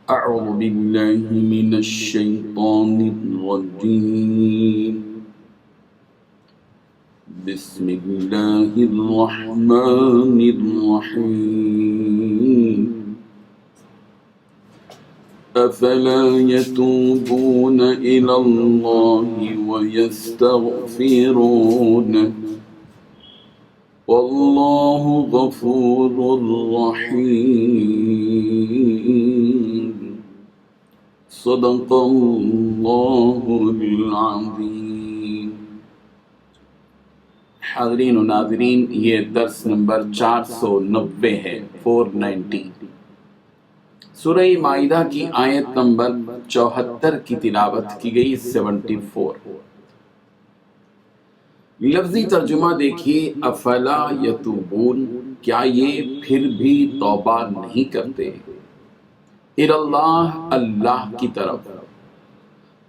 أعوذ بالله من الشيطان الرجيم بسم الله الرحمن الرحيم أفلا يتوبون إلى الله ويستغفرونه والله غفور رحيم صدق الله العظيم۔ حاضرین و ناظرین، یہ درس نمبر 490 ہے، 490۔ سورہ مائدہ کی آیت نمبر 74 کی تلاوت کی گئی، 74۔ لفظی ترجمہ دیکھیے، افلا یتوبون، کیا یہ پھر بھی توبہ نہیں کرتے، اللہ اللہ کی طرف،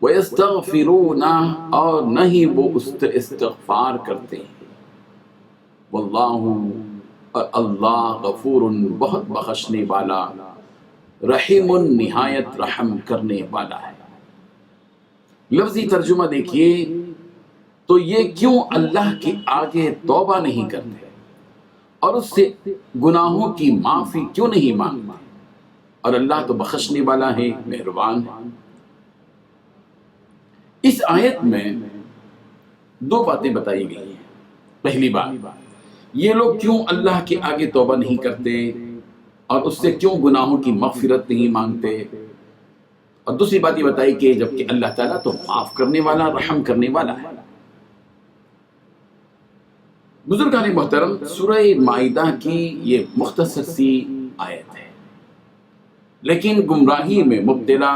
وَيَسْتَغْفِرُونَ، اور نہیں وہ استغفار کرتے، واللہ، اور اللہ غفور، بہت بخشنے والا، رحیم، نہایت رحم کرنے والا ہے۔ لفظی ترجمہ دیکھیے تو یہ کیوں اللہ کے آگے توبہ نہیں کرتے اور اس سے گناہوں کی معافی کیوں نہیں مانگتے، اور اللہ تو بخشنے والا ہے، مہربان ہے۔ اس آیت میں دو باتیں بتائی گئی ہیں۔ پہلی بات، یہ لوگ کیوں اللہ کے آگے توبہ نہیں کرتے اور اس سے کیوں گناہوں کی مغفرت نہیں مانگتے، اور دوسری بات یہ بتائی کہ جبکہ اللہ تعالیٰ تو معاف کرنے والا، رحم کرنے والا ہے۔ بزرگان محترم، سورہ مائدہ کی یہ مختصر سی آیت ہے، لیکن گمراہی میں مبتلا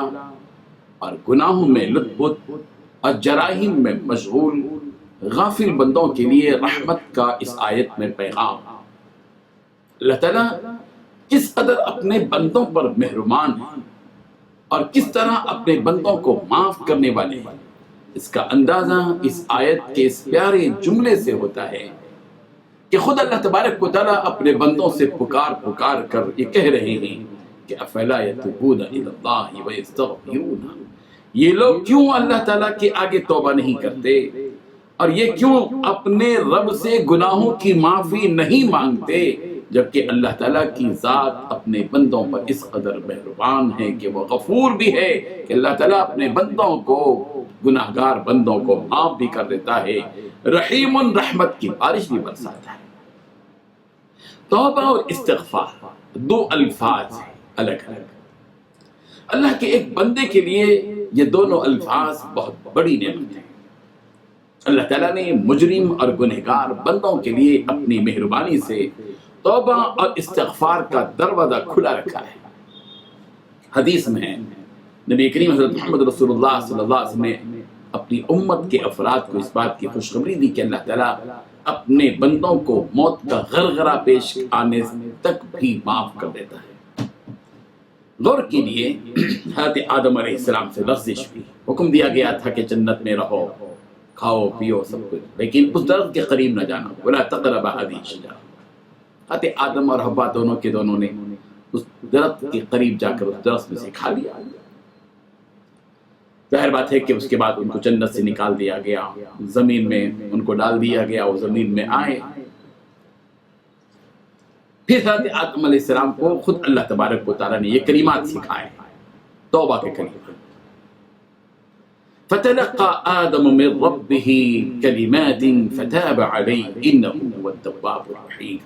اور گناہوں میں لت پت اور جراحیم میں مشغول غافل بندوں کے لیے رحمت کا اس آیت میں پیغام۔ اللہ تعالیٰ کس قدر اپنے بندوں پر مہربان ہے اور کس طرح اپنے بندوں کو معاف کرنے والے ہیں، اس کا اندازہ اس آیت کے اس پیارے جملے سے ہوتا ہے کہ خود اللہ تبارک و تعالیٰ اپنے بندوں سے پکار پکار کر یہ کہہ رہے ہیں کہ افلا یتوبون الی اللہ ویستغفرون، یہ لوگ کیوں اللہ تعالیٰ کے آگے توبہ نہیں کرتے اور یہ کیوں اپنے رب سے گناہوں کی معافی نہیں مانگتے، جبکہ اللہ تعالیٰ کی ذات اپنے بندوں پر اس قدر مہربان ہے کہ وہ غفور بھی ہے کہ اللہ تعالیٰ اپنے بندوں کو، گناہگار بندوں کو معاف بھی کر دیتا ہے، رحیم، رحمت کی بارش بھی برساتا ہے۔ توبہ اور استغفار دو الفاظ ہیں الگ الگ۔ اللہ کے ایک بندے کے لیے یہ دونوں الفاظ بہت بڑی نعمت ہیں۔ اللہ تعالیٰ نے مجرم اور گنہگار بندوں کے لیے اپنی مہربانی سے توبہ اور استغفار کا دروازہ کھلا رکھا ہے۔ حدیث میں ہے، نبی کریم حضرت محمد رسول اللہ صلی اللہ علیہ وسلم نے اپنی امت کے افراد کو اس بات کی خوشخبری دی کہ اللہ تعالیٰ اپنے بندوں کو موت کا غرغرہ پیش آنے تک بھی معاف کر دیتا ہے۔ غور کے لیے حضرت آدم علیہ السلام سے لغزش بھی، حکم دیا گیا تھا کہ جنت میں رہو، کھاؤ پیو سب کچھ، لیکن اس درخت کے قریب نہ جانا، ولا تقربا هذه الشجرة۔ حضرت آدم اور حوا دونوں نے اس درخت کے قریب جا کر اس درخت میں سے کھا لیا۔ ظاہر بات ہے کہ اس کے بعد ان کو جنت سے نکال دیا گیا، زمین میں ان کو ڈال دیا گیا، وہ زمین میں آئے۔ پھر حضرت آدم علیہ السلام کو خود اللہ تبارک و تعالیٰ نے یہ کلمات سکھائے، توبہ کے کلمات۔ فَتَلَقَّى آدَمُ مِن رَبِّهِ كَلِمَاتٍ فَتَابَ عَلَيْهِ إِنَّهُ هُوَ التَّوَّابُ الرَّحِيمُ۔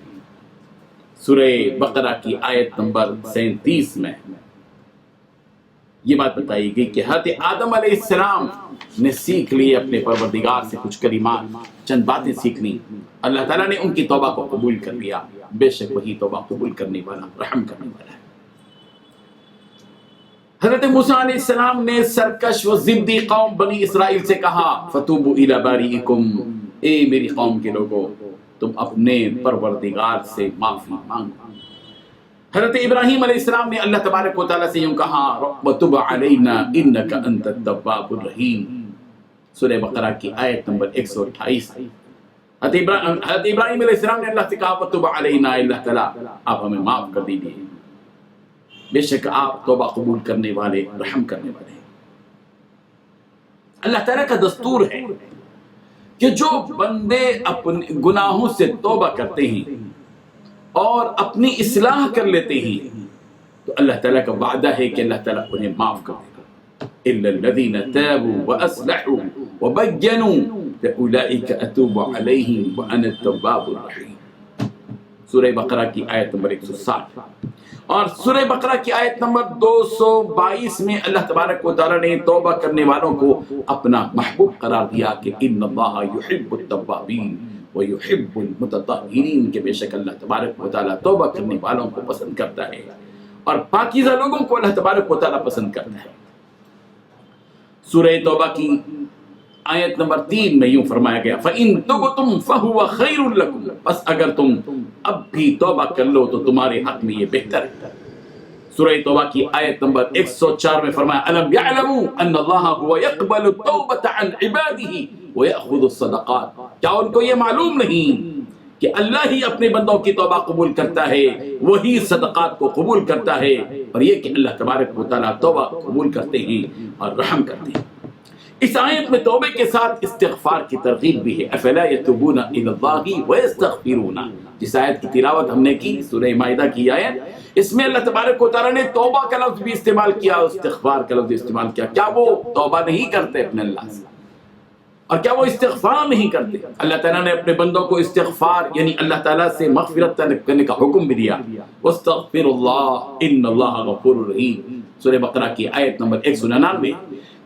سورہ بقرہ کی آیت نمبر 37 میں یہ بات بتائی گئی کہ حضرت آدم علیہ السلام نے سیکھ لی اپنے پروردگار سے کچھ کلمات، چند باتیں سیکھ لی، اللہ تعالیٰ نے ان کی توبہ کو قبول کر لیا، بے شک وہی توبہ قبول کرنے والا، رحم کرنے والا ہے۔ حضرت موسیٰ علیہ السلام نے سرکش و ضدی قوم بنی اسرائیل سے کہا، فَتُوبُوا إِلَىٰ بَارِئِكُمْ، اے میری قوم کے لوگوں، تم اپنے پروردگار سے معافی مانگو۔ حضرت ابراہیم علیہ السلام نے اللہ تبارک و تعالیٰ سے یوں کہا، وَتُبْ عَلَيْنَا إِنَّكَ أَنْتَ التَّوَّابُ الرَّحِيمُ۔ سورہ بقرہ کی آیت نمبر 128۔ حضرت ابراہیم علیہ السلام نے اللہ سے کہا، وَتُبْ عَلَيْنَا، اللہ تعالیٰ آپ ہمیں معاف کر دیجیے۔ بے شک آپ توبہ قبول کرنے والے، رحم کرنے والے ہیں۔ اللہ تعالیٰ کا دستور ہے کہ جو بندے اپنے گناہوں سے توبہ کرتے ہیں اور اپنی اصلاح کر لیتے ہیں تو اللہ تعالیٰ کا وعدہ ہے کہ اللہ تعالیٰ انہیں معاف کر دے گا۔ إِلَّا الَّذِينَ تَابُوا وَأَصْلَحُوا وَبَيَّنُوا فَأُولَئِكَ أَتُوبُ عَلَيْهِمْ وَأَنَا التَّوَّابُ الرَّحِيمُ۔ سورہ بقرہ کی آیت نمبر 160 اور سورہ بقرہ کی آیت نمبر 222 میں اللہ تبارک و تعالیٰ نے توبہ کرنے والوں کو اپنا محبوب قرار دیا کہ ان اللہ یحب التوابین ویحب المتطہرین، کہ بے شک اللہ تبارک و تعالیٰ توبہ کرنے والوں کو پسند کرتا ہے اور پاکیزہ لوگوں کو اللہ تبارک و تعالیٰ پسند کرتا ہے۔ سورہ توبہ کی آیت نمبر 3 میں یوں فرمایا گیا فَإِن تُبْتُمْ فَهُوَ خَيْرٌ لَكُمْ، بس اگر تم اب بھی توبہ کر لو تو تمہارے حق میں یہ بہتر ہے۔ سورہ توبہ کی آیت نمبر 104 میں فرمایا أَلَمْ يَعْلَمُوا أَنَّ اللَّهَ هُوَ يَقْبَلُ التَّوْبَةَ عَنْ عِبَادِهِ وَيَأْخُذُ الصَّدَقَاتِ، کیا ان کو یہ معلوم نہیں کہ اللہ ہی اپنے بندوں کی توبہ قبول کرتا ہے، وہی صدقات کو قبول کرتا ہے، اور یہ کہ اللہ تبارک و تعالیٰ توبہ قبول کرتے ہیں اور رحم کرتے ہیں۔ اس آیت میں توبے کے ساتھ استغفار کی ترغیب بھی ہے۔ افلا یتوبون الی اللہ ویستغفرون، جس آیت کی تلاوت ہم نے کی سورہ مائدہ کی آیت، اس میں اللہ تبارک و تعالیٰ نے توبہ کا لفظ بھی استعمال کیا، استغفار کا لفظ استعمال کیا۔ کیا وہ توبہ نہیں کرتے اپنے اللہ سے؟ اور کیا وہ استغفار نہیں کرتے؟ اللہ تعالیٰ نے اپنے بندوں کو استغفار یعنی اللہ تعالیٰ سے مغفرت کرنے کا حکم بھی دیا، واستغفر اللہ ان اللہ غفور رحیم، سورہ بقرہ کی آیت نمبر 199،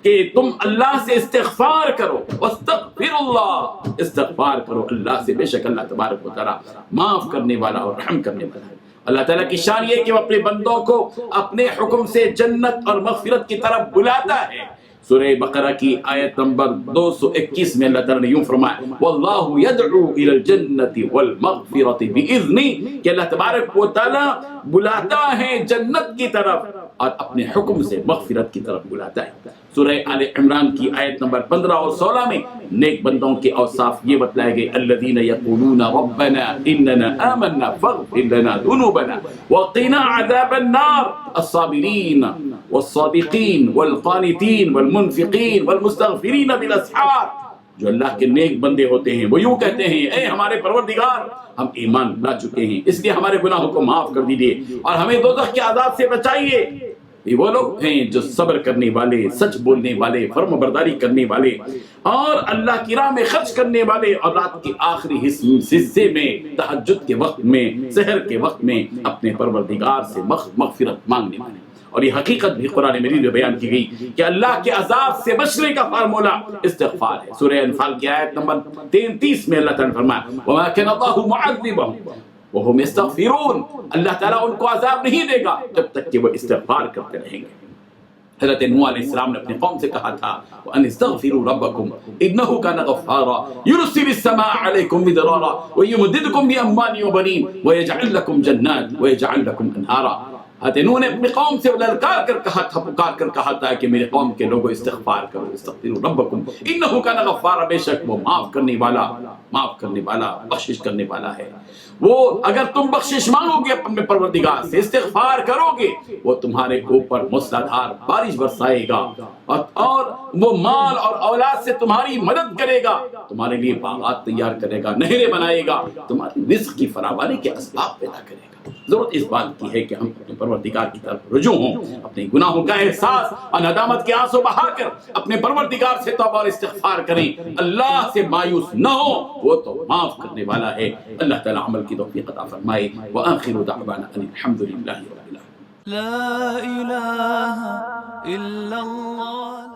کہ تم اللہ سے استغفار کرو، واستغفر اللہ، استغفار کرو اللہ سے، بے شک اللہ تبارک و تعالیٰ معاف کرنے والا اور رحم کرنے والا ہے۔ اللہ تعالیٰ کی شان یہ کہ وہ اپنے بندوں کو اپنے حکم سے جنت اور مغفرت کی طرف بلاتا ہے۔ سورہ بقرہ کی آیت نمبر 221 میں اللہ تعالیٰ نے یوں فرمایا واللہ یدعو الی الجنت والمغفرت باذنہ، کہ اللہ تبارک و تعالیٰ بلاتا ہے جنت کی طرف اور اپنے حکم سے مغفرت کی طرف بلاتا ہے۔ سورہ آل عمران کی آیت نمبر 15 اور 16 میں نیک بندوں کے اوصاف یہ بتلائے گئے الذین یقولون ربنا اننا آمنا فاغفر لنا ذنوبنا وقنا عذاب النار الصابرین والصادقین والقانتین والمنفقین والمستغفرین بالاسحار، جو اللہ کے نیک بندے ہوتے ہیں وہ یوں کہتے ہیں اے ہمارے پروردگار ہم ایمان لا چکے ہیں اس لیے ہمارے گناہوں کو معاف کر دیجیے اور ہمیں دوزخ کے عذاب سے بچائیے۔ یہ وہ لوگ ہیں جو صبر کرنے والے، سچ بولنے والے، فرم برداری کرنے والے اور اللہ کی راہ میں خرچ کرنے والے، اور رات کے آخری حصے میں تہجد کے وقت میں سحر کے وقت میں اپنے پروردگار سے مغفرت مانگنے والے۔ اور یہ حقیقت بھی قرآن مجید میں بیان کی گئی کہ اللہ کے عذاب سے بچنے کا فارمولہ استغفار ہے۔ سورہ انفال کی آیت نمبر 33 میں اللہ تعالیٰ نے فرمایا وَمَا كَانَ اللَّهُ مُعَذِّبَهُمْ وَهُمْ يَسْتَغْفِرُونَ، اللہ تعالیٰ ان کو عذاب نہیں دے گا جب تک کہ وہ استغفار کرتے رہیں گے۔ حضرت نوح علیہ السلام نے اپنی قوم سے کہا تھا وَأَنِ اسْتَغْفِرُوا رَبَّكُمْ إِنَّهُ كَانَ غَفَّارًا يُرْسِلِ السَّمَاءَ عَلَيْكُمْ مِدْرَارًا وَيُمْدِدْكُمْ بِأَمْوَالٍ وَبَنِينَ وَيَجْعَلْ لَكُمْ جَنَّاتٍ وَيَجْعَلْ لَكُمْ أَنْهَارًا۔ حضرت نوح نے اپنی قوم سے للکار کر کہا تھا، پکار کر کہا تھا کہ میرے قوم کے لوگوں استغفار کرو، استغفروا ربکم انہ کان غفارا، بے شک وہ معاف کرنے والا بخشش کرنے والا ہے۔ وہ اگر تم بخشش مانگو گے اپنے پروردگار سے، استغفار کرو گے، وہ تمہارے اوپر موسلادھار بارش برسائے گا اور وہ مال اور اولاد سے تمہاری مدد کرے گا، تمہارے لیے باغات تیار کرے گا، نہریں بنائے گا، تمہاری رزق کی فراوانی کے اسباب پیدا کرے گا۔ ضرورت اس بات کی ہے کہ ہم اپنے پروردگار کی طرف رجوع ہوں، اپنے گناہوں کا احساس اور ندامت کے آنسو بہا کر اپنے پروردگار سے توبہ اور استغفار کریں، اللہ سے مایوس نہ ہو، وہ تو معاف کرنے والا ہے۔ اللہ تعالی عمل کی توفیق عطا فرمائے۔ وآخر دعوانا ان الحمد للہ رب العالمین۔ لا الہ الا اللہ۔